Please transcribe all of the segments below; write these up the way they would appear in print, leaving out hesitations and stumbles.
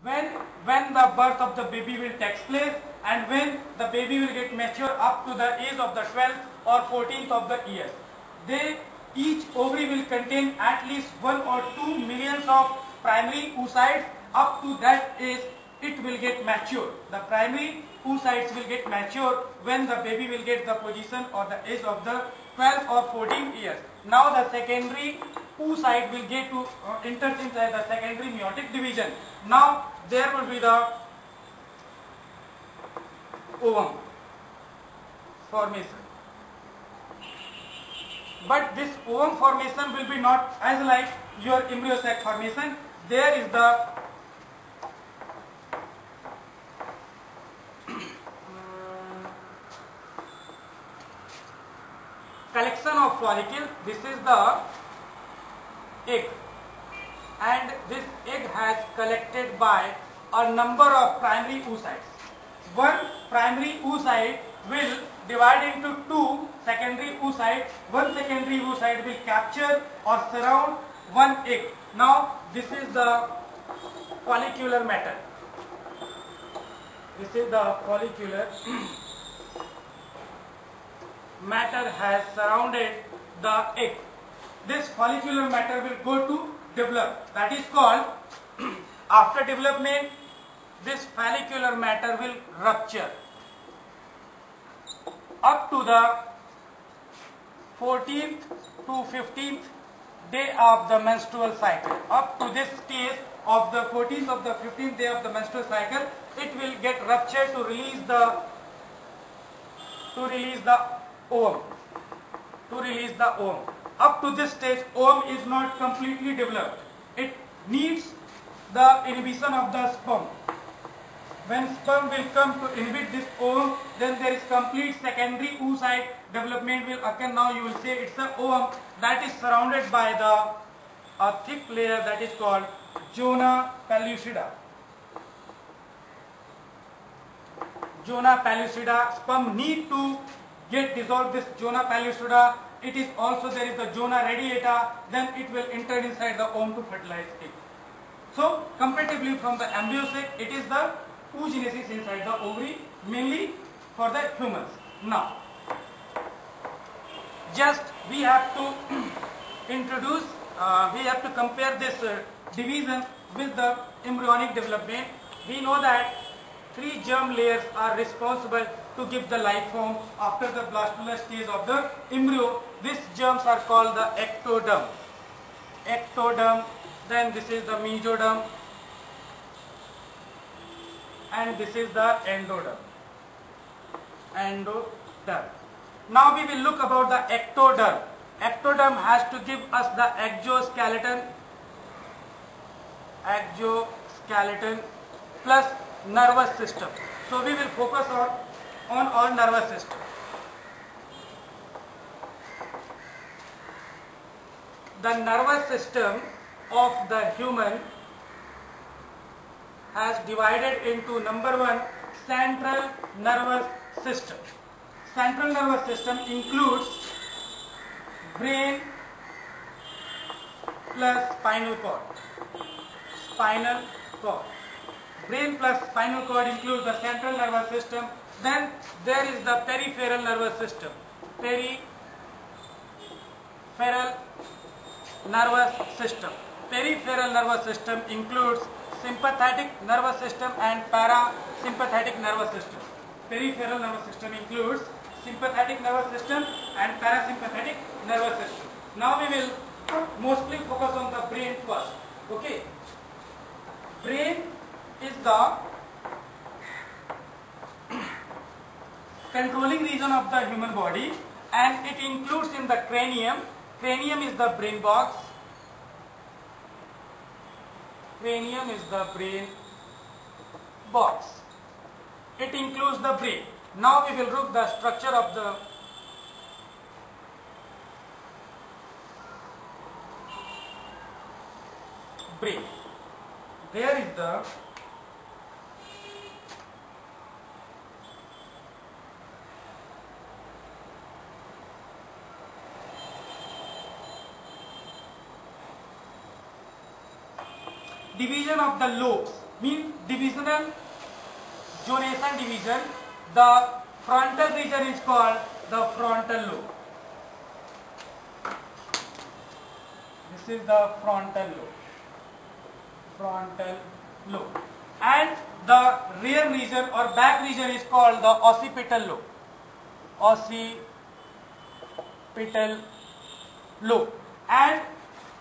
when when the birth of the baby will take place and when the baby will get mature up to the age of the 12th or 14th of the year. Each ovary will contain at least 1 or 2 millions of primary oocytes. Up to that age it will get mature. The primary oocytes will get mature when the baby will get the position or the age of the 12 or 14 years. Now the secondary oocyte will get to enter inside the secondary meiotic division. Now there will be the ovum formation. But this ovum formation will be not as like your embryo sac formation. There is the collection of follicle. This is the egg, and this egg has collected by a number of primary oocytes. One primary oocyte will divide into two secondary oocytes. One secondary oocyte will capture or surround one egg. Now this is the follicular matter. This is the follicular matter has surrounded the egg. This follicular matter will go to develop. That is called after development this follicular matter will rupture. Up to the 14th to 15th day of the menstrual cycle. Up to this stage of the 14th of the 15th day of the menstrual cycle, it will get ruptured to release the ovum. Up to this stage, ovum is not completely developed. It needs the inhibition of the sperm. When sperm will come to inhibit this ovum, then there is complete secondary oocyte development will occur. Now you will say it's an ovum that is surrounded by a thick layer that is called zona pellucida. Zona pellucida, sperm need to get dissolved this zona pellucida. It is also there is the zona radiata, then it will enter inside the ovum to fertilize it. So comparatively from the embryo sac, it is the oogenesis inside the ovary, mainly for the humans. Now, just we have to introduce, we have to compare this division with the embryonic development. We know that 3 germ layers are responsible to give the life form after the blastocyst stage of the embryo. These germs are called the ectoderm. Then this is the mesoderm, and this is the endoderm. Now we will look about the ectoderm. Ectoderm has to give us the exoskeleton plus nervous system. So we will focus on our nervous system. The nervous system of the human has divided into number 1 central nervous system. Central nervous system includes brain plus spinal cord. Brain plus spinal cord includes the central nervous system. Then there is the peripheral nervous system. Peripheral nervous system includes sympathetic nervous system and parasympathetic nervous system. Peripheral nervous system includes sympathetic nervous system and parasympathetic nervous system. Now we will mostly focus on the brain first. Okay. Brain is the controlling region of the human body, and it includes in the cranium. Cranium is the brain box. It includes the brain. Now we will look the structure of the brain. There is the division of the lobes. means divisional zonation division. The frontal region is called the frontal lobe. This is the frontal lobe. And the rear region or back region is called the occipital lobe. Occipital lobe. And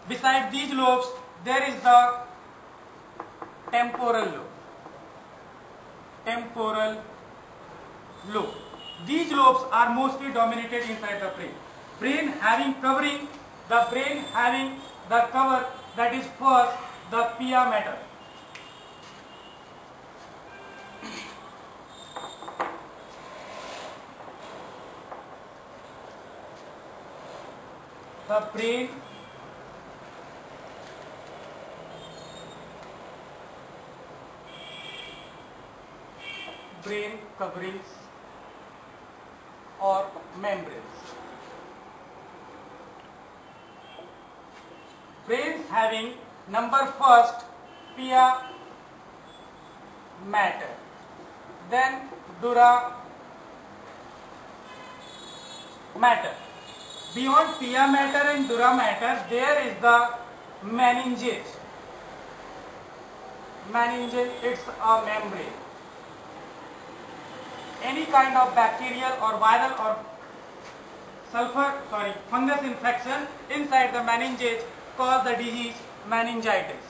beside these lobes there is the temporal lobe. These lobes are mostly dominated inside the brain. The brain having the cover that is first the pia mater. The brain coverings or membranes. Brains having number first pia mater, then dura mater. Beyond pia mater and dura mater there is the meninges. It's a membrane. Any kind of bacterial or viral or fungus infection inside the meninges cause the disease meningitis,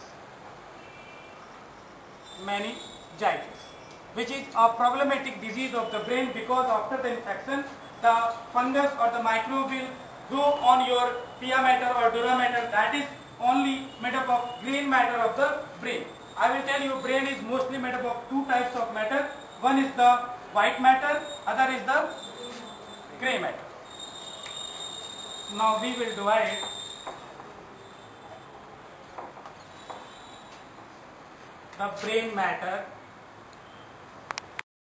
which is a problematic disease of the brain, because after the infection the fungus or the microbe will go on your pia mater or dura mater, that is only made up of green matter of the brain. I will tell you, brain is mostly made up of two types of matter. One is the white matter, other is the grey matter. Now we will divide the brain matter